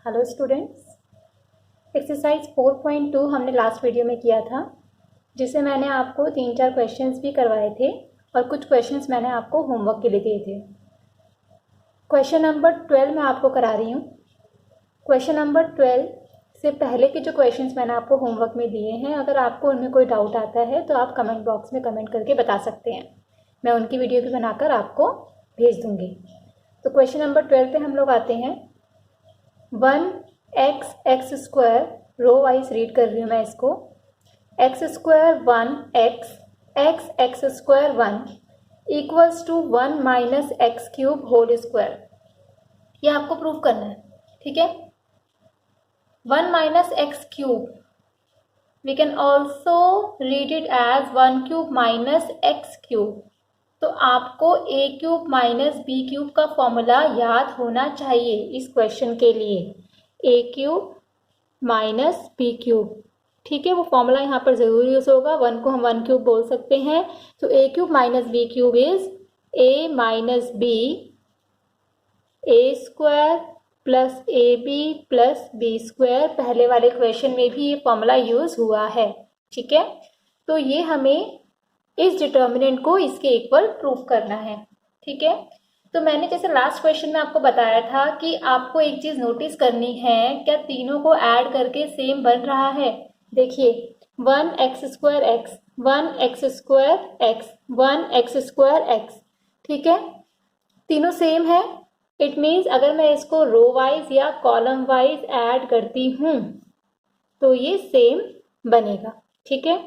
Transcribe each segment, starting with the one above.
Hello students, exercise 4.2 हमने last video में किया था, जिसे मैंने आपको 3-4 क्वेश्चंस भी करवाए थे और कुछ क्वेश्चंस मैंने आपको होमवर्क के लिए दिए थे। क्वेश्चन नंबर 12 मैं आपको करा रही हूँ। क्वेश्चन नंबर 12 से पहले के जो क्वेश्चंस मैंने आपको होमवर्क में दिए हैं, अगर आपको उनमें कोई डाउट आता है तो आप कमेंट बॉक्स में कमेंट करके बता सकते हैं। मैं उनकी वीडियो भी बनाकर आपको भेज दूँगी। तो क्वेश्चन नंबर 12 पे हम लोग आते हैं। 1x square, row wise read कर रही हूँ मैं इसको। x square 1x square 1 equals to 1 minus x cube whole square. ये आपको प्रूव करना है, ठीक है। 1 minus x cube we can also read it as 1 cube minus x cube. तो आपको a cube minus B cube का फॉर्मूला याद होना चाहिए इस क्वेश्चन के लिए। a cube minus B cube, ठीक है, वो फॉर्मूला यहाँ पर ज़रूर यूज़ होगा। 1 को हम 1 क्यूब बोल सकते हैं। तो a cube minus B cube is a minus B A square plus A b plus B square. पहले वाले क्वेश्चन में भी ये फॉर्मूला यूज़ हुआ है, ठीक है। तो ये हमें इस डिटर्मिनेंट को इसके इक्वल प्रूफ करना है, ठीक है। तो मैंने जैसे लास्ट क्वेश्चन में आपको बताया था कि आपको एक चीज़ नोटिस करनी है, क्या तीनों को ऐड करके सेम बन रहा है। देखिए 1x square x, 1x square x, 1x square x, ठीक है, तीनों सेम है। इट मीन्स अगर मैं इसको रो वाइज या कॉलम वाइज ऐड करती हूँ तो ये सेम बनेगा, ठीक है।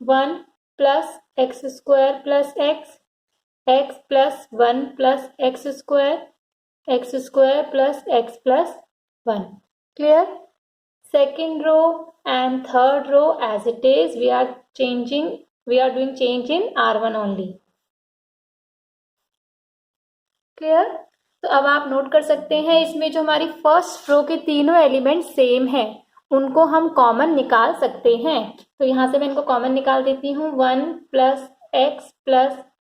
1 plus x square plus x, x plus 1 plus x square plus x plus 1। Clear. Second row and third row as it is, we are doing change in R1 only. Clear. तो अब आप note कर सकते हैं इसमें जो हमारी first row के तीनों एलिमेंट सेम है, उनको हम कॉमन निकाल सकते हैं। तो यहाँ से मैं इनको कॉमन निकाल देती हूँ। 1 प्लस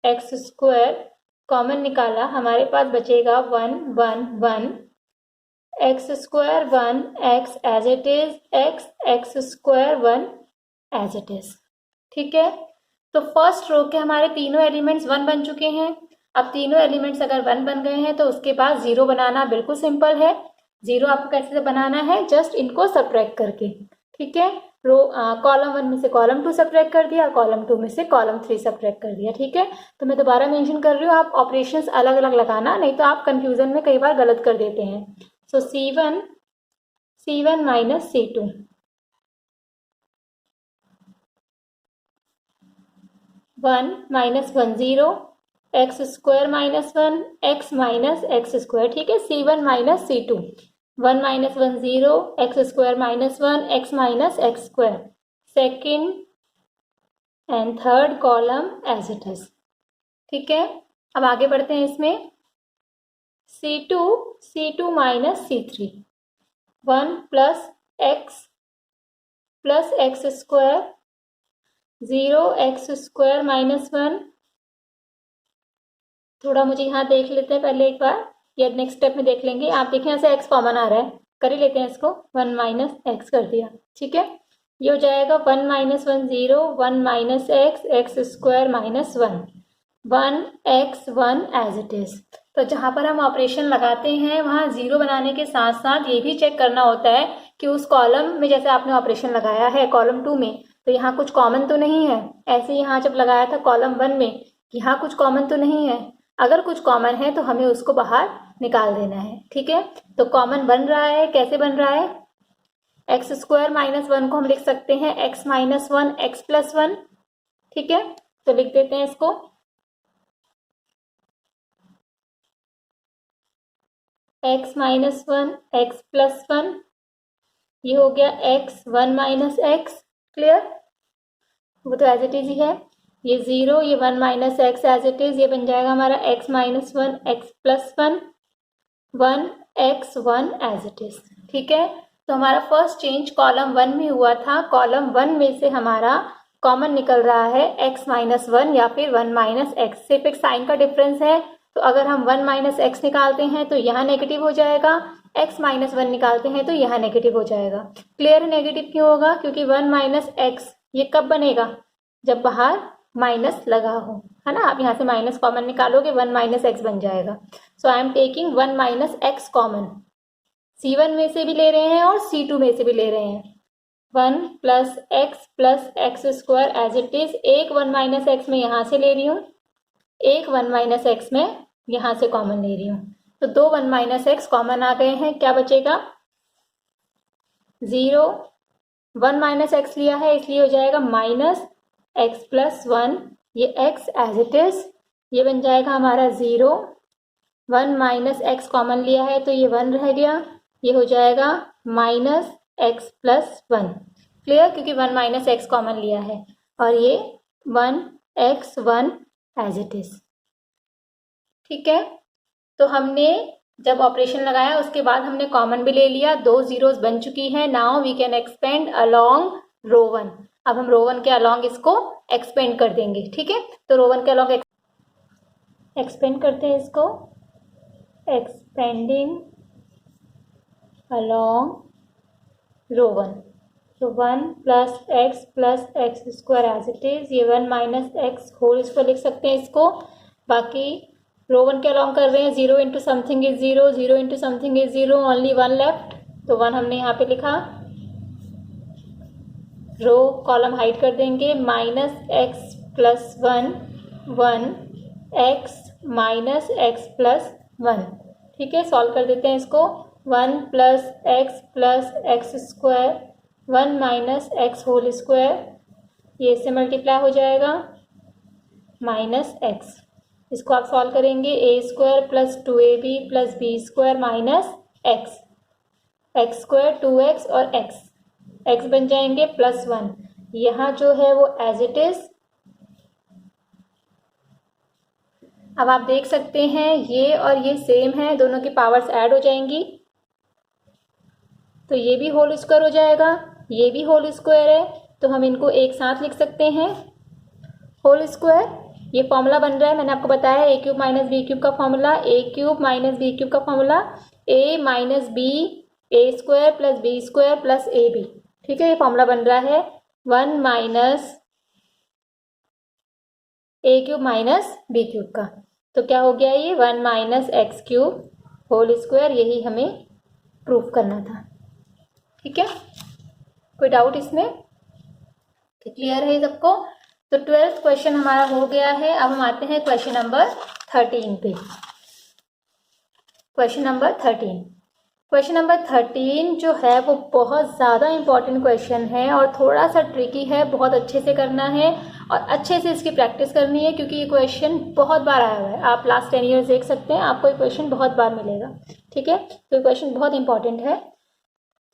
एक्स स्क्वायर कॉमन निकाला, हमारे पास बचेगा 1 1 1 x square 1 x as it is, x square 1 as it is, ठीक है। तो फर्स्ट रो के हमारे तीनों एलिमेंट्स 1 बन चुके हैं। अब तीनों एलिमेंट्स अगर 1 बन गए हैं तो उसके बाद 0 बनाना बिल्कुल सिंपल है। 0 आपको कैसे बनाना है, जस्ट इनको सब्ट्रैक्ट करके, ठीक है। रो कॉलम 1 में से कॉलम 2 सब्ट्रैक्ट कर दिया, कॉलम 2 में से कॉलम 3 सब्ट्रैक्ट कर दिया, ठीक है। तो मैं दोबारा मेंशन कर रही हूँ, आप ऑपरेशंस अलग अलग लगाना, नहीं तो आप कंफ्यूजन में कई बार गलत कर देते हैं। So C1 minus C2, 1 minus 1 0, x square minus 1 x minus x square, ठीक है। C1 minus C2, 1 minus 1 0, x square minus 1 x minus x square. Second and third column as it is, ठीक है। अब आगे बढ़ते हैं इसमें। C2 minus C3, 1 plus x square 0 x square minus 1। थोड़ा मुझे यहाँ देख लेते हैं पहले एक बार, या नेक्स्ट स्टेप में देख लेंगे। आप देखें यहाँ से x कॉमन आ रहा है, कर ही लेते हैं इसको। 1 माइनस एक्स कर दिया, ठीक है। ये हो जाएगा 1 minus 1 0, 1 minus x square minus 1 x 1 as it is. तो जहाँ पर हम ऑपरेशन लगाते हैं वहाँ 0 बनाने के साथ साथ ये भी चेक करना होता है कि उस कॉलम में जैसे आपने ऑपरेशन लगाया है कॉलम 2 में, तो यहाँ कुछ कॉमन तो नहीं है। ऐसे यहाँ जब लगाया था कॉलम 1 में, यहाँ कुछ कॉमन तो नहीं है। अगर कुछ कॉमन है तो हमें उसको बाहर निकाल देना है, ठीक है। तो कॉमन बन रहा है, कैसे बन रहा है, एक्स स्क्वायर माइनस 1 को हम लिख सकते हैं x माइनस 1 एक्स प्लस 1, ठीक है। तो लिख देते हैं इसको x माइनस 1 एक्स प्लस 1। ये हो गया x 1 माइनस एक्स। क्लियर, वो तो एज इट इज ही है। ये 0, ये 1 minus x as it is, ये बन जाएगा हमारा x minus 1 x plus 1 x 1 as it is, ठीक है। तो हमारा फर्स्ट चेंज कॉलम 1 में हुआ था। कॉलम 1 में से हमारा कॉमन निकल रहा है x माइनस 1 या फिर 1 माइनस एक्स, सिर्फ एक साइन का डिफरेंस है। तो अगर हम 1 माइनस एक्स निकालते हैं तो यहाँ नेगेटिव हो जाएगा, x माइनस 1 निकालते हैं तो यहाँ नेगेटिव हो जाएगा। क्लियर है नेगेटिव क्यों होगा? क्योंकि 1 माइनस एक्स ये कब बनेगा? जब बाहर माइनस लगा हो, है ना। आप यहाँ से माइनस कॉमन निकालोगे 1 माइनस एक्स बन जाएगा। So I am taking 1 minus X common. C1 में से भी ले रहे हैं और C2 में से भी ले रहे हैं। 1 plus x square as it is. एक 1 माइनस एक्स में यहाँ से ले रही हूँ, एक 1 माइनस एक्स में यहाँ से कॉमन ले रही हूँ। तो दो 1 माइनस एक्स कॉमन आ गए हैं। क्या बचेगा? 0। 1 माइनस एक्स लिया है इसलिए हो जाएगा माइनस एक्स प्लस 1। ये x एज इट इज, ये बन जाएगा हमारा 0। 1 माइनस एक्स कॉमन लिया है तो ये 1 रह गया, ये हो जाएगा माइनस एक्स प्लस 1। क्लियर? क्योंकि 1 माइनस एक्स कॉमन लिया है और ये 1x1 एज इट इज। ठीक है, तो हमने जब ऑपरेशन लगाया उसके बाद हमने कॉमन भी ले लिया, दो जीरोस बन चुकी हैं। Now we can expand along row 1। अब हम रो 1 के अलोंग इसको एक्सपेंड कर देंगे। ठीक है, तो रो 1 के अलोंग एक्सपेंड करते हैं इसको, एक्सपेंडिंग अलोंग रो 1। तो 1 plus x square as it is. ये 1 माइनस एक्स होल स्क्वायर लिख सकते हैं इसको। बाकी रो 1 के अलोंग कर रहे हैं, 0 into something is 0, 0 into something is 0, only 1 left, तो 1 हमने यहाँ पे लिखा। रो कॉलम हाइड कर देंगे, minus x plus 1, 1 x minus x plus 1। ठीक है, सॉल्व कर देते हैं इसको। 1 plus x square, 1 minus x whole square, ये इससे मल्टीप्लाई हो जाएगा माइनस एक्स। इसको आप सॉल्व करेंगे, A square plus 2ab plus B square minus X, X square 2x और x बन जाएंगे प्लस 1। यहाँ जो है वो एज इट इज। अब आप देख सकते हैं ये और ये सेम है, दोनों की पावर्स ऐड हो जाएंगी, तो ये भी होल स्क्वायर हो जाएगा, ये भी होल स्क्वायर है, तो हम इनको एक साथ लिख सकते हैं होल स्क्वायर। ये फॉर्मूला बन रहा है, मैंने आपको बताया a cube minus B cube का formula, a cube minus B cube का formula, a minus B A square plus B square plus A b. ठीक है, ये फॉर्मूला बन रहा है 1 minus a cube minus B cube का। तो क्या हो गया ये 1 minus x cube whole square, यही हमें प्रूफ करना था। ठीक है, कोई डाउट इसमें? क्लियर है सबको? तो 12th क्वेश्चन हमारा हो गया है। अब हम आते हैं क्वेश्चन नंबर 13 पे। क्वेश्चन नंबर 13 जो है वो बहुत ज़्यादा इम्पॉर्टेंट क्वेश्चन है और थोड़ा सा ट्रिकी है, बहुत अच्छे से करना है और अच्छे से इसकी प्रैक्टिस करनी है, क्योंकि ये क्वेश्चन बहुत बार आया हुआ है। आप लास्ट 10 ईयर्स देख सकते हैं, आपको ये क्वेश्चन बहुत बार मिलेगा। ठीक है, तो ये क्वेश्चन बहुत इंपॉर्टेंट है।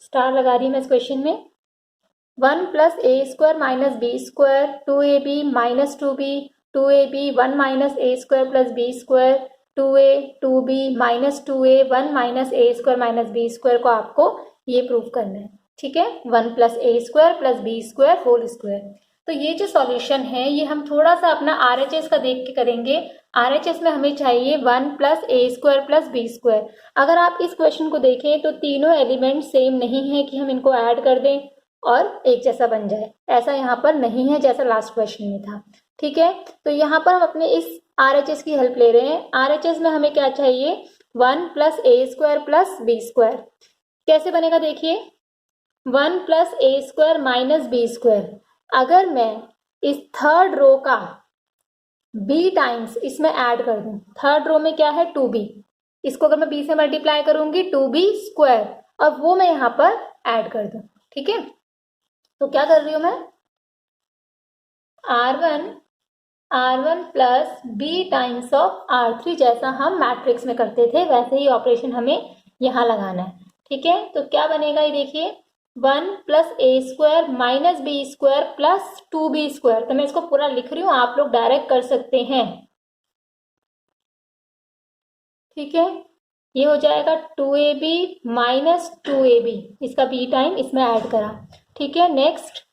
स्टार लगा रही हूँ मैं इस क्वेश्चन में। 1 plus A square minus B square, 2ab minus 2b, 2ab 1 minus A square plus B square, 2a 2b minus 2a 1 minus A square minus B square को आपको ये प्रूव करना है। ठीक है, 1 प्लस ए square plus B square whole square. तो ये जो सॉल्यूशन है ये हम थोड़ा सा अपना RHS का देख के करेंगे। RHS में हमें चाहिए 1 प्लस ए स्क्वायर प्लस बी स्क्वायर। अगर आप इस क्वेश्चन को देखें तो तीनों एलिमेंट सेम नहीं है कि हम इनको ऐड कर दें और एक जैसा बन जाए, ऐसा यहाँ पर नहीं है जैसा लास्ट क्वेश्चन में था। ठीक है, तो यहाँ पर हम अपने इस RHS की हेल्प ले रहे हैं। RHS में हमें क्या चाहिए? 1 प्लस ए स्क्वायर प्लस बी स्क्वायर। कैसे बनेगा देखिए, 1 प्लस ए स्क्वायर माइनस बी स्क्वायर। अगर मैं इस थर्ड रो का b टाइम्स इसमें ऐड कर दूं, थर्ड रो में क्या है 2b, इसको अगर मैं b से मल्टीप्लाई करूंगी 2b स्क्वायर और वो मैं यहाँ पर ऐड कर दूं। ठीक है, तो क्या कर रही हूं मैं, R1 plus B times of R3, जैसा हम मैट्रिक्स में करते थे वैसे ही ऑपरेशन हमें यहाँ लगाना है। ठीक है, तो क्या बनेगा ये देखिए, 1 प्लस ए square minus B square plus 2b square. तो मैं इसको पूरा लिख रही हूँ, आप लोग डायरेक्ट कर सकते हैं। ठीक है, ये हो जाएगा 2ab माइनस 2ab, इसका b टाइम इसमें ऐड करा। ठीक है, next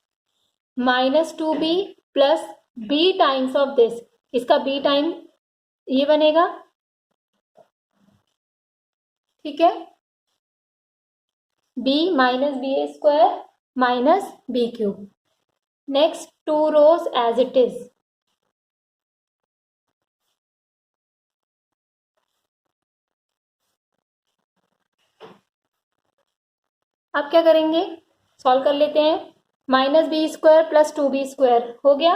minus 2b plus b times of this, इसका b टाइम ये बनेगा। ठीक है, b minus B A square minus B cube. Next 2 rows as it is. अब क्या करेंगे, सॉल्व कर लेते हैं. Minus B square plus 2b square हो गया.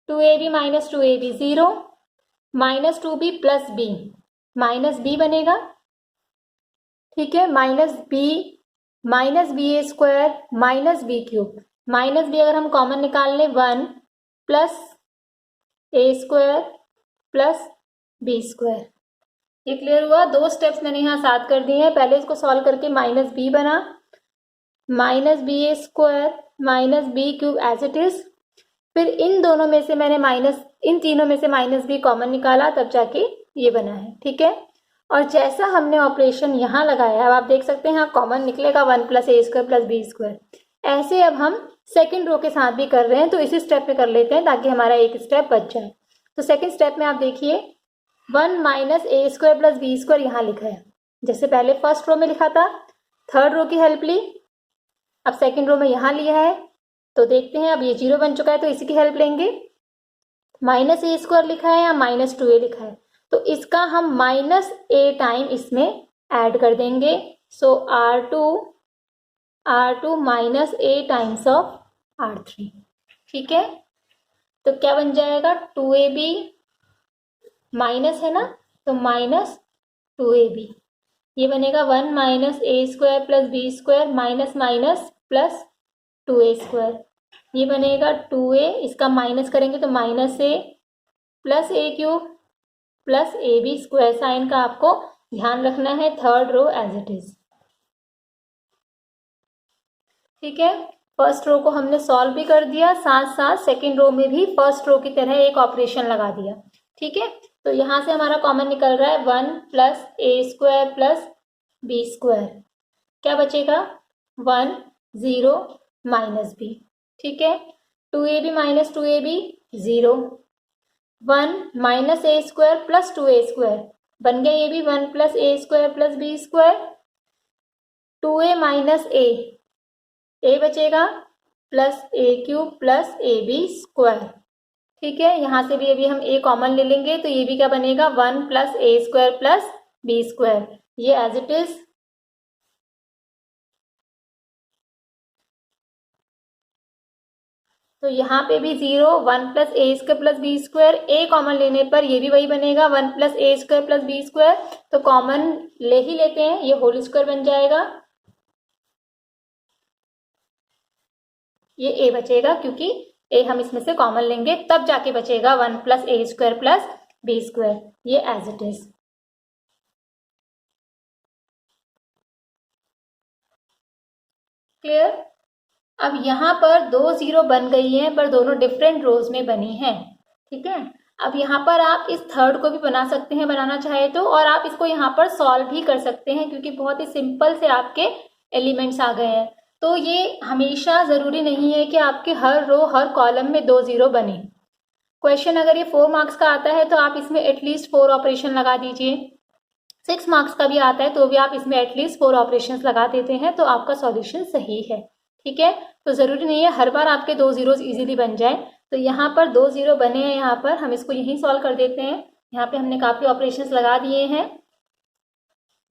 2ab minus 2ab 0, minus 2b plus b minus b बनेगा. ठीक है, माइनस बी ए square minus B cube. Minus B अगर हम कॉमन निकाल लें 1 प्लस ए स्क्वायर प्लस बी स्क्वायर. ये क्लियर हुआ. 2 स्टेप्स मैंने यहाँ साथ कर दिए हैं. पहले इसको सॉल्व करके माइनस बी बना, minus B A square minus B cube as it is. फिर इन तीनों में से माइनस बी कॉमन निकाला, तब जाके ये बना है. ठीक है, और जैसा हमने ऑपरेशन यहाँ लगाया, अब आप देख सकते हैं यहाँ कॉमन निकलेगा 1 प्लस ए स्क्वायर प्लस बी स्क्वायर. ऐसे अब हम सेकेंड रो के साथ भी कर रहे हैं, तो इसी स्टेप में कर लेते हैं ताकि हमारा एक स्टेप बच जाए. तो सेकेंड स्टेप में आप देखिए 1 minus A square plus B square यहाँ लिखा है, जैसे पहले फर्स्ट रो में लिखा था. थर्ड रो की हेल्प ली, अब सेकेंड रो में यहाँ लिया है. तो देखते हैं, अब ये 0 बन चुका है तो इसी की हेल्प लेंगे. माइनस ए स्क्वायर लिखा है या माइनस 2a लिखा है, तो इसका हम माइनस ए टाइम इसमें ऐड कर देंगे. सो R2 minus A times of R3. ठीक है, तो क्या बन जाएगा 2ab माइनस है ना, तो माइनस 2ab. ये बनेगा 1 minus A square plus B square minus minus plus 2a square. ये बनेगा 2a, इसका माइनस करेंगे तो minus A plus A cube plus A B square. Sine का आपको ध्यान रखना है. Third row as it is. ठीक है, फर्स्ट रो को हमने सॉल्व भी कर दिया, साथ साथ सेकेंड रो में भी फर्स्ट रो की तरह एक ऑपरेशन लगा दिया. ठीक है, तो यहाँ से हमारा कॉमन निकल रहा है 1 प्लस ए स्क्वायर प्लस बी स्क्वायर. क्या बचेगा 1 0 माइनस बी. ठीक है, 2ab minus 2ab 0, 1 minus A square plus 2a square बन गया. ये भी 1 plus A square plus B square. 2a minus A बचेगा plus A cube plus A B square. ठीक है, यहाँ से भी अभी हम ए कॉमन ले लेंगे, तो ये भी क्या बनेगा 1 प्लस ए स्क्वायर प्लस बी स्क्वायर. ये एज इट इज. तो यहाँ पे भी 0, 1 प्लस ए स्क्वायर प्लस बी स्क्वायर. ए कॉमन लेने पर ये भी वही बनेगा 1 प्लस ए स्क्वायर प्लस बी स्क्वायर. तो कॉमन ले ही लेते हैं, ये होल स्क्वायर बन जाएगा. ये ए बचेगा क्योंकि ए हम इसमें से कॉमन लेंगे, तब जाके बचेगा 1 प्लस ए स्क्वायर प्लस बी स्क्वायर. ये एज इट इज. क्लियर. अब यहाँ पर 2 0 बन गई हैं, पर दोनों डिफरेंट रोज में बनी हैं. ठीक है, अब यहाँ पर आप इस थर्ड को भी बना सकते हैं बनाना चाहे तो, और आप इसको यहाँ पर सॉल्व भी कर सकते हैं क्योंकि बहुत ही सिंपल से आपके एलिमेंट्स आ गए हैं. तो ये हमेशा ज़रूरी नहीं है कि आपके हर रो हर कॉलम में 2 0 बने. क्वेश्चन अगर ये 4 मार्क्स का आता है तो आप इसमें एटलीस्ट 4 ऑपरेशन लगा दीजिए. 6 मार्क्स का भी आता है तो भी आप इसमें एटलीस्ट 4 ऑपरेशन लगा देते हैं, तो आपका सॉल्यूशन सही है. ठीक है, तो ज़रूरी नहीं है हर बार आपके 2 0 इजीली बन जाए. तो यहाँ पर 2 0 बने हैं, यहाँ पर हम इसको यहीं सॉल्व कर देते हैं. यहाँ पे हमने काफ़ी ऑपरेशंस लगा दिए हैं.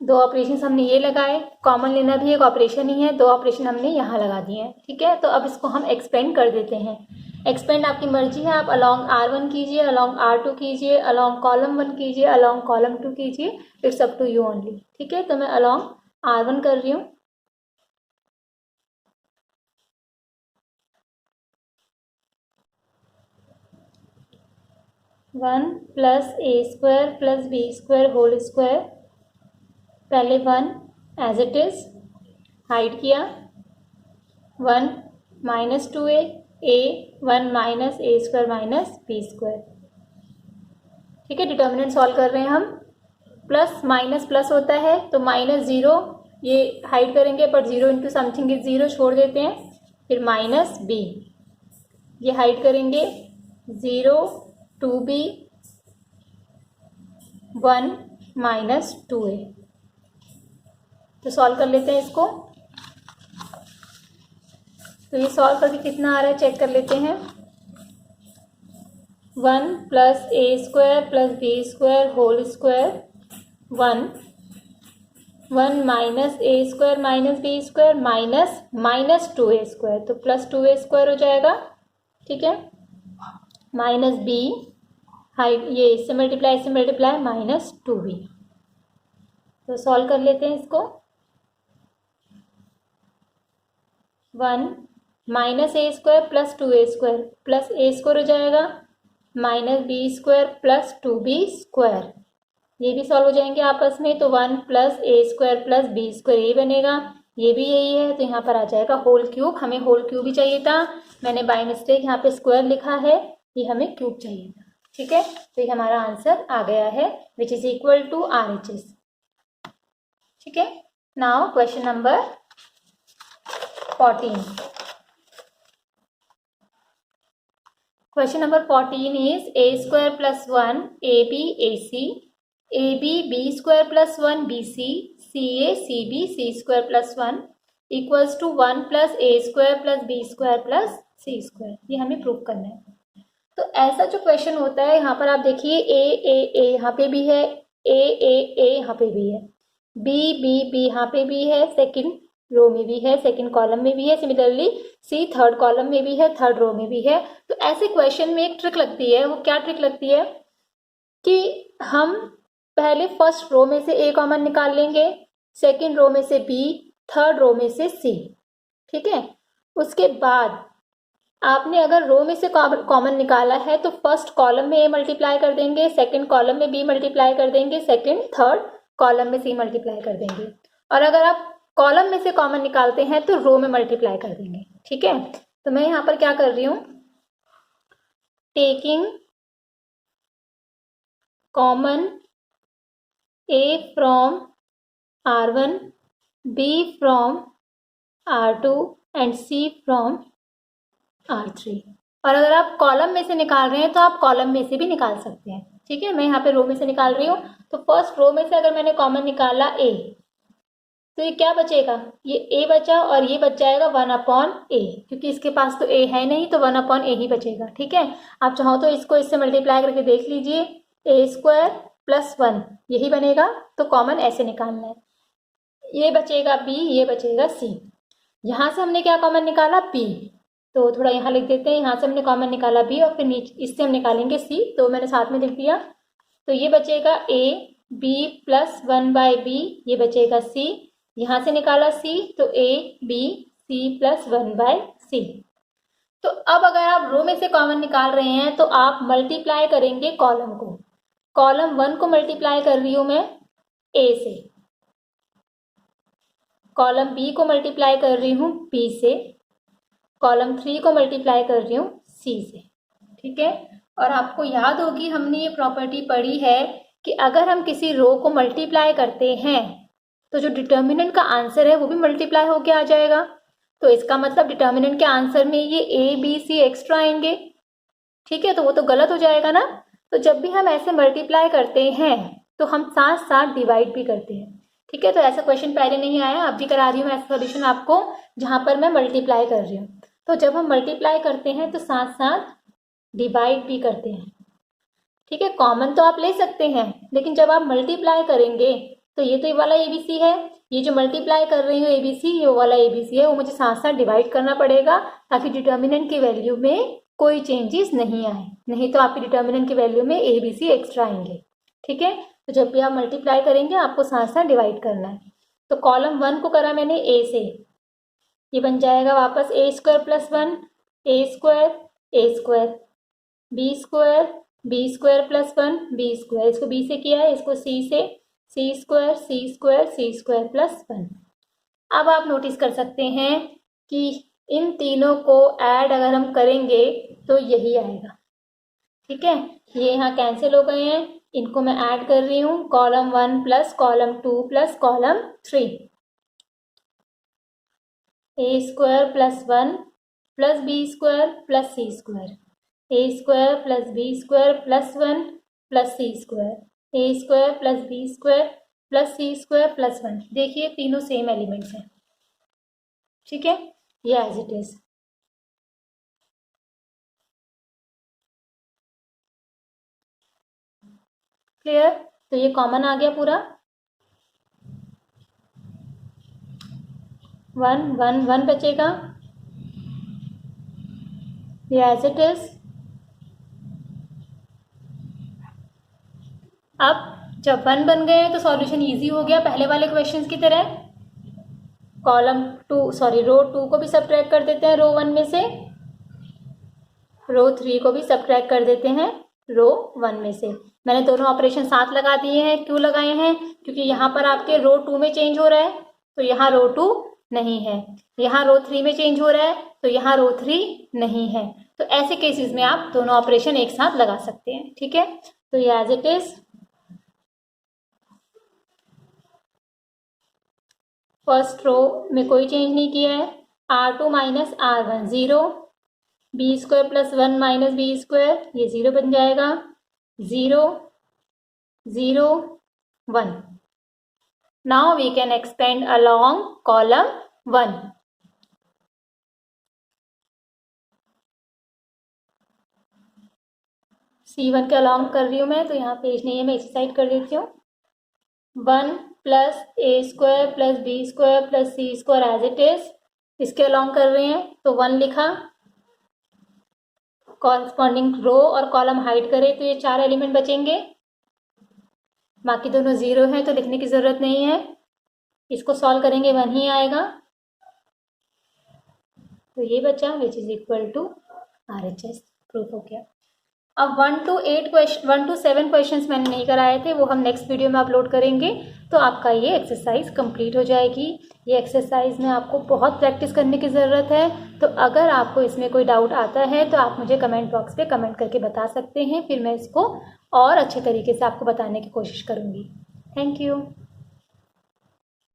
2 ऑपरेशंस हमने ये लगाए, कॉमन लेना भी एक ऑपरेशन ही है. 2 ऑपरेशन हमने यहाँ लगा दिए हैं. ठीक है, तो अब इसको हम एक्सपेंड कर देते हैं. एक्सपेंड आपकी मर्जी है, आप अलॉन्ग R1 कीजिए, अलॉन्ग R2 कीजिए, अलॉन्ग कॉलम 1 कीजिए, अलॉन्ग कॉलम 2 कीजिए. It's up to you only. ठीक है, तो मैं अलॉन्ग R1 कर रही हूँ. वन प्लस ए square plus B square whole square. पहले 1 एज इट इज हाइड किया. 1 minus 2a 1 minus A square minus B square. ठीक है, डिटर्मिनेंट सॉल्व कर रहे हैं हम. प्लस माइनस प्लस होता है तो माइनस 0 ये हाइड करेंगे, बट 0 इंटू समथिंग इज 0 छोड़ देते हैं. फिर माइनस b ये हाइड करेंगे. 0 2b 1 माइनस 2a. तो सॉल्व कर लेते हैं इसको। तो ये सॉल्व करके कितना आ रहा है चेक कर लेते हैं। 1 plus A square plus B square whole square 1 minus A square minus B square minus 2a square, तो प्लस 2a स्क्वायर हो जाएगा। ठीक है, माइनस बी हाइट ये इससे मल्टीप्लाई माइनस 2b। तो सॉल्व कर लेते हैं इसको। 1 minus A square plus 2a square plus A square हो जाएगा minus B square plus 2b square, ये भी सॉल्व हो जाएंगे आपस में। तो 1 प्लस ए स्क्वायर प्लस बी स्क्वायर ये बनेगा, ये भी यही है। तो यहाँ पर आ जाएगा होल क्यूब। हमें होल क्यूब ही चाहिए था, मैंने बाय मिस्टेक यहाँ पे स्क्वायर लिखा है, ये हमें क्यूब चाहिए था। ठीक है, तो ये हमारा आंसर आ गया है which is equal to RHS। ठीक है, now question number 14। Question number 14 is a square plus 1 AB AC AB B square plus 1 BC CA CB C square plus 1 equals to 1 plus A square plus B square plus C square, ये हमें prove करना है। तो ऐसा जो question होता है, यहाँ पर आप देखिए ए यहाँ पे भी है, ए यहाँ पे भी है, बी यहाँ पे भी है, सेकंड रो में भी है, सेकंड कॉलम में भी है, सिमिलरली सी थर्ड कॉलम में भी है, थर्ड रो में भी है। तो ऐसे क्वेश्चन में एक ट्रिक लगती है, वो क्या ट्रिक लगती है कि हम पहले फर्स्ट रो में से ए कॉमन निकाल लेंगे, सेकंड रो में से बी, थर्ड रो में से सी। ठीक है, उसके बाद आपने अगर रो में से कॉमन निकाला है तो फर्स्ट कॉलम में ए मल्टीप्लाई कर देंगे, सेकंड कॉलम में बी मल्टीप्लाई कर देंगे, सेकंड थर्ड कॉलम में सी मल्टीप्लाई कर देंगे। और अगर आप कॉलम में से कॉमन निकालते हैं तो रो में मल्टीप्लाई कर देंगे। ठीक है, तो मैं यहाँ पर क्या कर रही हूँ, taking common A from R1 B from R2 and C from R3। और अगर आप कॉलम में से निकाल रहे हैं तो आप कॉलम में से भी निकाल सकते हैं। ठीक है, मैं यहाँ पे रो में से निकाल रही हूँ। तो फर्स्ट रो में से अगर मैंने कॉमन निकाला ए, तो ये क्या बचेगा, ये ए बचा और ये बच जाएगा 1/a, क्योंकि इसके पास तो ए है नहीं, तो 1/a ही बचेगा। ठीक है, आप चाहो तो इसको इससे मल्टीप्लाई करके देख लीजिए, ए स्क्वायर प्लस 1 यही बनेगा, तो कॉमन ऐसे निकालना है। ये बचेगा बी, ये बचेगा सी। यहाँ से हमने क्या कॉमन निकाला, बी, तो थोड़ा यहाँ लिख देते हैं, यहाँ से हमने कॉमन निकाला बी और फिर नीचे इससे हम निकालेंगे सी, तो मैंने साथ में लिख दिया। तो ये बचेगा ए बी प्लस 1/b, ये बचेगा सी, यहाँ से निकाला सी, तो A B C plus 1/c। तो अब अगर आप रो में से कॉमन निकाल रहे हैं तो आप मल्टीप्लाई करेंगे कॉलम को। कॉलम 1 को मल्टीप्लाई कर रही हूँ मैं ए से, कॉलम बी को मल्टीप्लाई कर रही हूँ बी से, कॉलम 3 को मल्टीप्लाई कर रही हूँ सी से। ठीक है, और आपको याद होगी हमने ये प्रॉपर्टी पढ़ी है कि अगर हम किसी रो को मल्टीप्लाई करते हैं तो जो डिटर्मिनेंट का आंसर है वो भी मल्टीप्लाई होके आ जाएगा। तो इसका मतलब डिटर्मिनेंट के आंसर में ये ए बी सी एक्स्ट्रा आएंगे। ठीक है, तो वो तो गलत हो जाएगा ना। तो जब भी हम ऐसे मल्टीप्लाई करते हैं तो हम साथ साथ डिवाइड भी करते हैं। ठीक है, तो ऐसा क्वेश्चन पहले नहीं आया, अब भी करा रही हूँ ऐसा सॉल्यूशन आपको जहाँ पर मैं मल्टीप्लाई कर रही हूँ। तो जब हम मल्टीप्लाई करते हैं तो साथ साथ डिवाइड भी करते हैं। ठीक है, कॉमन तो आप ले सकते हैं, लेकिन जब आप मल्टीप्लाई करेंगे तो ये वाला ABC है, ये जो मल्टीप्लाई कर रही हूँ ABC, ये वाला ABC है, वो मुझे साथ साथ डिवाइड करना पड़ेगा ताकि डिटर्मिनेंट की वैल्यू में कोई चेंजेस नहीं आए, नहीं तो आपकी डिटर्मिनेंट की वैल्यू में ABC एक्स्ट्रा आएंगे। ठीक है, तो जब भी आप मल्टीप्लाई करेंगे आपको साथ साथ डिवाइड करना है। तो कॉलम 1 को करा मैंने ए से, ये बन जाएगा वापस A square plus 1 A square B square plus 1 B square, इसको बी से किया है, इसको सी से सी स्क्वायर प्लस 1। अब आप नोटिस कर सकते हैं कि इन तीनों को ऐड अगर हम करेंगे तो यही आएगा। ठीक है, ये यहाँ कैंसिल हो गए हैं, इनको मैं ऐड कर रही हूँ, column 1 plus column 2 plus column 3, A square plus 1 plus B square plus C square, A square plus B square plus 1 plus C square, A square plus B square plus C square plus 1। देखिए तीनों same elements हैं, ठीक है, ये as it is. Clear? तो ये common आ गया पूरा। 1 1 1 बचेगा, ये एज इट इज। अब जब 1 बन गए तो सॉल्यूशन इजी हो गया पहले वाले क्वेश्चंस की तरह। रो 2 को भी सब्ट्रैक्ट कर देते हैं रो 1 में से, रो 3 को भी सब्ट्रैक्ट कर देते हैं रो 1 में से। मैंने दोनों ऑपरेशन साथ लगा दिए हैं। क्यों लगाए हैं? क्योंकि यहाँ पर आपके रो 2 में चेंज हो रहा है तो यहाँ रो 2 नहीं है, यहाँ रो 3 में चेंज हो रहा है तो यहाँ रो 3 नहीं है। तो ऐसे केसेस में आप दोनों ऑपरेशन एक साथ लगा सकते हैं, ठीक है। तो ये as it is. First row में कोई चेंज नहीं किया है। R2 minus R1 0, b square plus 1 minus B square, ये 0 बन जाएगा। 0 0 1। Now we can expand along column 1। C1 के अलोंग कर रही हूँ मैं, तो यहाँ पेज नहीं है, मैं इस साइड कर देती हूँ। 1 plus A square plus B square plus C square as it is. इसके अलोंग कर रहे हैं तो 1 लिखा। कॉरस्पॉन्डिंग रो और कॉलम हाइड करें तो ये 4 एलिमेंट बचेंगे। बाकी दोनों 0 हैं तो लिखने की ज़रूरत नहीं है। इसको सॉल्व करेंगे 1 ही आएगा, तो ये बचा which is equal to RHS। Proof हो गया। अब 1 to 7 क्वेश्चंस मैंने नहीं कराए थे, वो हम नेक्स्ट वीडियो में अपलोड करेंगे। तो आपका ये एक्सरसाइज कंप्लीट हो जाएगी। ये एक्सरसाइज में आपको बहुत प्रैक्टिस करने की ज़रूरत है। तो अगर आपको इसमें कोई डाउट आता है तो आप मुझे कमेंट बॉक्स पे कमेंट करके बता सकते हैं, फिर मैं इसको और अच्छे तरीके से आपको बताने की कोशिश करूँगी। Thank you.